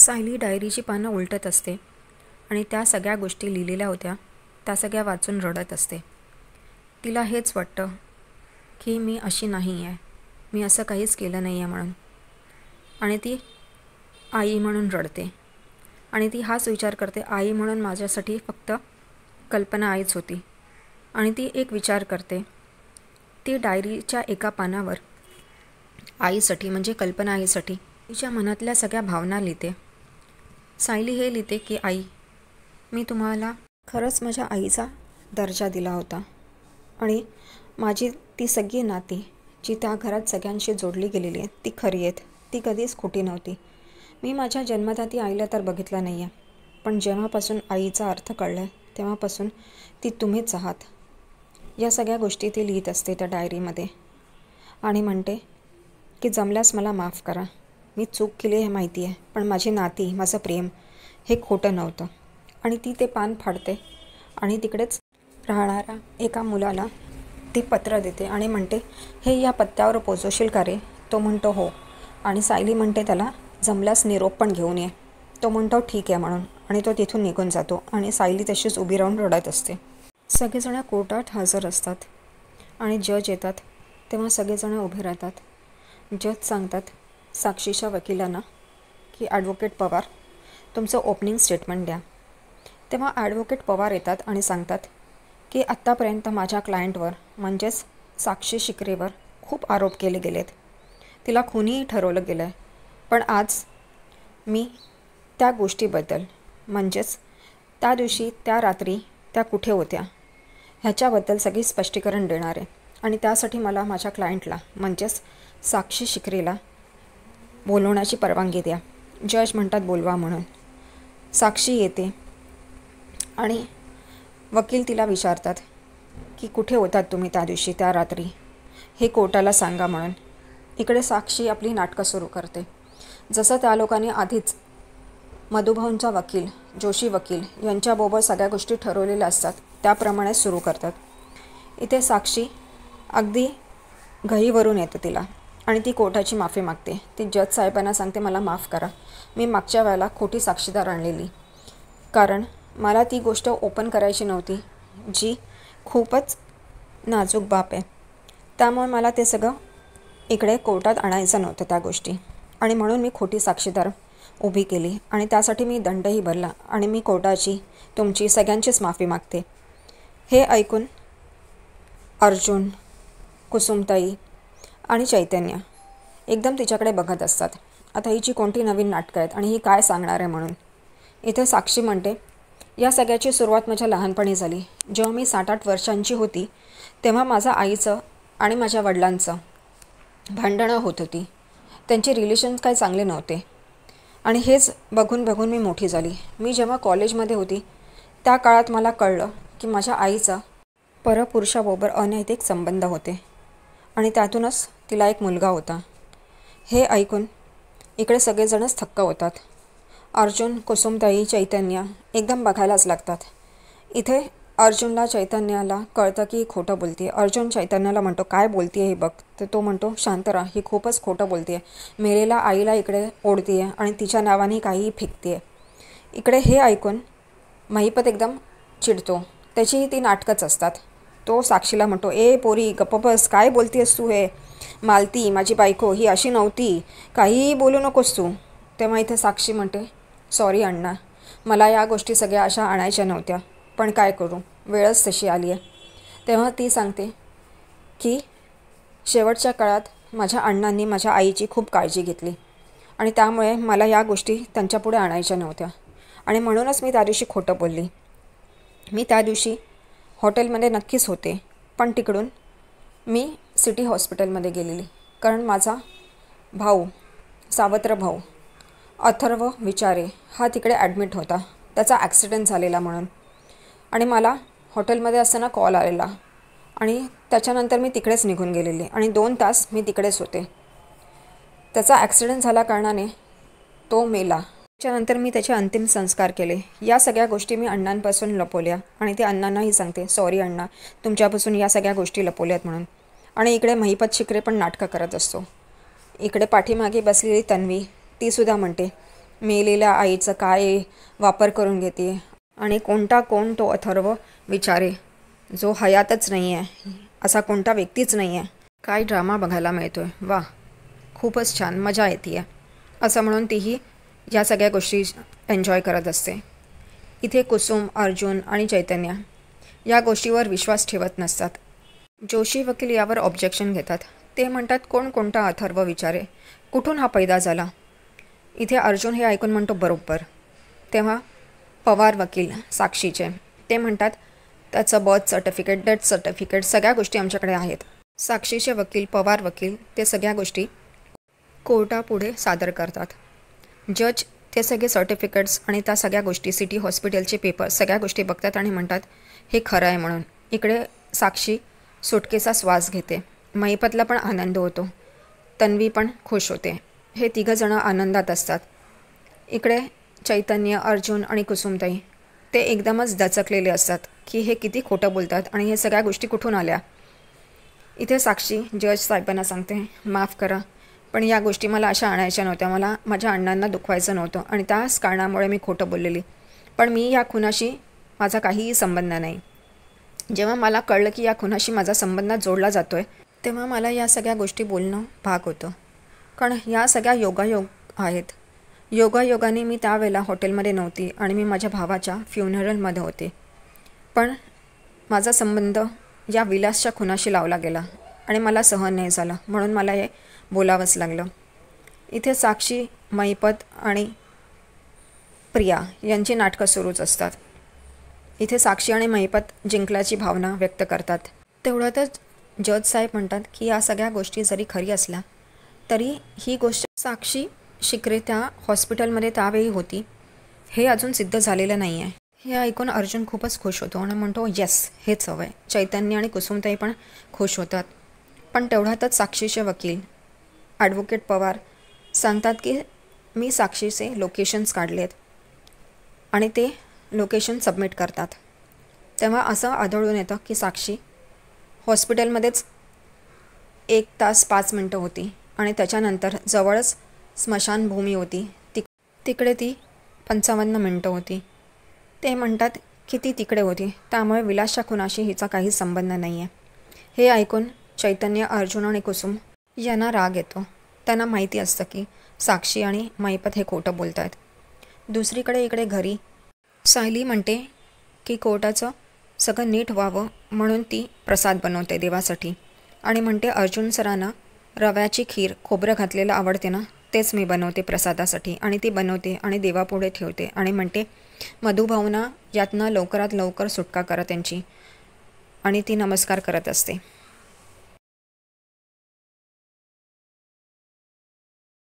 सायली डायरीची पानं उलटत असते आणि त्या सगळ्या गोष्टी लिहिलेल्या होत्या त्या सगळ्या वाचून रडत असते. तिला हेच वाटतं की मी अशी नाही आहे, मी असं काहीच केलं नाही आहे म्हणून. आणि ती आई म्हणून रडते आणि ती हाच विचार करते, आई म्हणून माझ्यासाठी फक्त कल्पना आईच होती. आणि ती एक विचार करते, ती डायरीच्या एका पानावर आईसाठी म्हणजे कल्पना आईसाठी तिच्या मनातल्या सगळ्या भावना लिहिते. सायली हे लिहिते की आई, मी तुम्हाला खरंच माझ्या आईचा दर्जा दिला होता आणि माझी ती सगळी नाती जी त्या घरात सगळ्यांशी जोडली गेलेली आहेत ती खरी आहेत, ती कधीच खोटी नव्हती. मी माझ्या जन्मदाती आईला तर बघितलं नाही आहे, पण जेव्हापासून आईचा अर्थ कळला आहे तेव्हापासून ती तुम्हीच आहात. या सगळ्या गोष्टी ती लिहित असते त्या डायरीमध्ये आणि म्हणते की जमल्यास मला माफ करा, मी चूक केली हे माहिती आहे, पण माझी नाती माझं प्रेम हे खोटं नव्हतं. आणि ती ते पान फाडते आणि तिकडेच राहणाऱ्या एका मुलाला ती पत्र देते आणि म्हणते, हे या पत्त्यावर पोचवशील का रे? तो म्हणतो हो. आणि सायली म्हणते त्याला जमल्यास निरोप पण घेऊन ये. तो म्हणतो ठीक आहे म्हणून आणि तो तिथून निघून जातो आणि सायली तशीच उभी राहून रडत असते. सगळेजण कोर्टात हजर असतात आणि जज येतात तेव्हा सगळेजण उभे राहतात. जज सांगतात साक्षीच्या वकिलांना की ॲडव्होकेट पवार तुमचं ओपनिंग स्टेटमेंट द्या. तेव्हा ॲडव्होकेट पवार येतात आणि सांगतात की आत्तापर्यंत माझ्या क्लायंटवर म्हणजेच साक्षी शिकरेवर खूप आरोप केले गेलेत, तिला खुनीही ठरवलं गेलं आहे, पण आज मी त्या गोष्टीबद्दल म्हणजेच त्या दिवशी त्या रात्री त्या कुठे होत्या ह्याच्याबद्दल सगळी स्पष्टीकरण देणार आहे आणि त्यासाठी मला माझ्या क्लायंटला म्हणजेच साक्षी शिकरेला बोलवण्याची परवानगी द्या. जज म्हणतात बोलवा म्हणून. साक्षी येते आणि वकील तिला विचारतात की कुठे होतात तुम्ही त्या दिवशी त्या रात्री, हे कोर्टाला सांगा म्हणून. इकडे साक्षी आपली नाटकं सुरू करते. जसं त्या लोकांनी आधीच मधुभाऊंचा वकील जोशी वकील यांच्याबरोबर सगळ्या गोष्टी ठरवलेल्या असतात त्याप्रमाणे सुरू करतात. इथे साक्षी अगदी घाईवरून येतं तिला आणि ती कोर्टाची माफी मागते. ती जज साहेबांना सांगते मला माफ करा, मी मागच्या वेळेला खोटी साक्षीदार आणलेली, कारण मला ती गोष्ट ओपन करायची नव्हती जी खूपच नाजूक बाब आहे, त्यामुळे मला ते सगळं इकडे कोर्टात आणायचं नव्हतं त्या गोष्टी आणि म्हणून मी खोटी साक्षीदार उभी केली आणि त्यासाठी मी दंडही भरला आणि मी कोर्टाची तुमची सगळ्यांचीच माफी मागते. हे ऐकून अर्जुन, कुसुमताई आणि चैतन्य एकदम तिच्याकडे बघत असतात. आता हिची कोणती नवीन नाटकं आहेत आणि ही काय सांगणार आहे म्हणून. इथे साक्षी म्हणते या सगळ्याची सुरुवात माझ्या लहानपणी झाली. जेव्हा मी 7-8 वर्षांची होती तेव्हा माझं आईचं आणि माझ्या वडिलांचं भांडणं होत होती. त्यांचे रिलेशन काही चांगले नव्हते आणि हेच बघून बघून मी मोठी झाली. मी जेव्हा कॉलेजमध्ये होती त्या काळात मला कळलं की माझ्या आईचा परपुरुषाबरोबर अनैतिक संबंध होते आणि त्यातूनच तिला एक मुलगा होता. हे ऐकून इकडे सगळेजणच थक्क होतात. अर्जुन, कुसुमताई, चैतन्य एकदम बघायलाच लागतात. इथे अर्जुनला चैतन्याला कळतं की खोटं बोलते. अर्जुन चैतन्याला म्हणतो काय बोलते हे बघ, तर तो म्हणतो शांत राहा, ही खूपच खोटं बोलते आहे, मेलेला आईला इकडे ओढते आहे आणि तिच्या नावाने काहीही फेकते आहे. इकडे हे ऐकून महिपत एकदम चिडतो. त्याचीही ती नाटकंच असतात. तो साक्षीला म्हणतो ए पोरी गप्प बस, काय बोलतेस तू, हे मालती माझी बायको ही अशी नव्हती, काहीही बोलू नकोस तू. तेव्हा इथे साक्षी म्हणते सॉरी अण्णा, मला या गोष्टी सगळ्या अशा आणायच्या नव्हत्या, पण काय करू, वेळच तशी आली आहे. तेव्हा ती सांगते की शेवटच्या काळात माझ्या अण्णांनी माझ्या आईची खूप काळजी घेतली आणि त्यामुळे मला या गोष्टी त्यांच्यापुढे आणायच्या नव्हत्या आणि म्हणूनच मी त्या दिवशी खोटं बोलली. मी त्या दिवशी हॉटेलमध्ये नक्कीच होते, पण तिकडून मी सिटी हॉस्पिटलमध्ये गेलेली कारण माझा भाऊ, सावत्र भाऊ अथर्व विचारे हा तिकडे ॲडमिट होता, त्याचा ॲक्सिडेंट झालेला म्हणून. आणि मला हॉटेलमध्ये असताना कॉल आलेला आणि त्याच्यानंतर मी तिकडेच निघून गेलेली आणि 2 तास मी तिकडेच होते. त्याचा ॲक्सिडेंट झाल्या कारणाने तो मेला. त्याच्यानंतर मी त्याचे अंतिम संस्कार केले. या सगळ्या गोष्टी मी अण्णांपासून लपवल्या आणि ते अण्णांनाही सांगते सॉरी अण्णा, तुमच्यापासून या सगळ्या गोष्टी लपवल्यात म्हणून. आणि इकडे महिपत शिकरे पण नाटकं करत असतो. इकडे पाठीमागे बसलेली तन्वी तीसुद्धा म्हणते मेलेल्या आईचं काय वापर करून घेते आणि कोण तो अथर्व विचारे जो हयातच नाही आहे, असा कोणता व्यक्तीच नाही आहे. काय ड्रामा बघायला मिळतोय, वा खूपच छान, मजा येते आहे असं म्हणून तीही या सगळ्या गोष्टी एन्जॉय करत असते. इथे कुसुम, अर्जुन आणि चैतन्य या गोष्टीवर विश्वास ठेवत नसतात. जोशी वकील यावर ऑब्जेक्शन घेतात. ते म्हणतात कोणता अथर्व विचारे, कुठून हा पैदा झाला. इथे अर्जुन हे ऐकून म्हणतो बरोबर. तेव्हा पवार वकील साक्षीचे ते म्हणतात त्याचं बर्थ सर्टिफिकेट, डेथ सर्टिफिकेट सगळ्या गोष्टी आमच्याकडे आहेत. साक्षीचे वकील पवार वकील ते सगळ्या गोष्टी कोर्टापुढे सादर करतात. जज ते सगळे सर्टिफिकेट्स आणि त्या सगळ्या गोष्टी, सिटी हॉस्पिटलचे पेपर सगळ्या गोष्टी बघतात आणि म्हणतात हे खरं आहे म्हणून. इकडे साक्षी सुटकेचा श्वास घेते. महिपतला पण आनंद होतो, तन्वी पण खुश होते. हे तिघंजणं आनंदात असतात. इकडे चैतन्य, अर्जुन आणि कुसुमताई ते एकदमच दचकलेले असतात की हे किती खोटं बोलतात आणि हे सगळ्या गोष्टी कुठून आल्या. इथे साक्षी जज साहेबांना सांगते माफ करा, पण या गोष्टी मला अशा आणायच्या नव्हत्या. मला माझ्या अण्णांना दुखवायचं नव्हतं आणि त्याच कारणामुळे मी खोटं बोललेली. पण मी या खुनाशी माझा काहीही संबंध नाही. जेव्हा मला कळलं की या खुनाशी माझा संबंध जोडला जातो आहे, तेव्हा मला या सगळ्या गोष्टी बोलणं भाग होतं. कारण या सगळ्या योगायोग आहेत. योगायोगाने मी त्यावेळेला हॉटेलमध्ये नव्हती आणि मी माझ्या भावाच्या फ्युनरलमध्ये होते. पण माझा संबंध या विलासच्या खुनाशी लावला गेला आणि मला सहन नाही झालं, म्हणून मला हे बोलावंच लागलं. इथे साक्षी, महिपत आणि प्रिया यांची नाटकं सुरूच असतात. इथे साक्षी आणि महिपत जिंकल्याची भावना व्यक्त करतात. तेवढ्यातच जज साहेब म्हणतात की या सगळ्या गोष्टी जरी खरी असल्या तरी ही गोष्ट साक्षी शिकरे त्या हॉस्पिटलमध्ये त्यावेळी होती हे अजून सिद्ध झालेलं नाही आहे. हे ऐकून अर्जुन खूपच खुश होतो आणि म्हणतो येस, हेच हवं आहे. चैतन्य आणि कुसुमताई पण खुश होतात. पण तेवढ्यातच साक्षीचे वकील ॲडव्होकेट पवार सांगतात की मी साक्षीचे लोकेशन्स काढलेत आणि ते लोकेशन सबमिट करतात. तेव्हा असं आढळून येतं की साक्षी हॉस्पिटलमध्येच 1 तास 5 मिनटं होती आणि त्याच्यानंतर जवळच स्मशानभूमी होती, तिकडे ती 55 मिनटं होती. ते म्हणतात की ती तिकडे होती, त्यामुळे विलासच्या खुनाशी हिचा काही संबंध नाही आहे. हे ऐकून चैतन्य, अर्जुन आणि कुसुम यांना राग येतो. त्यांना माहिती असतं की साक्षी आणि महिपत हे खोटं बोलत आहेत. दुसरीकडे इकडे घरी सायली म्हणते की कोर्टाचं सगळं नीट व्हावं म्हणून ती प्रसाद बनवते देवासाठी आणि म्हणते अर्जुन सरांना रव्याची खीर खोबरं घातलेलं आवडते ना, तेच मी बनवते प्रसादासाठी आणि ती बनवते आणि देवापुढे ठेवते आणि म्हणते मधुभावना यातनं लवकरात लवकर सुटका करा त्यांची आणि ती नमस्कार करत असते.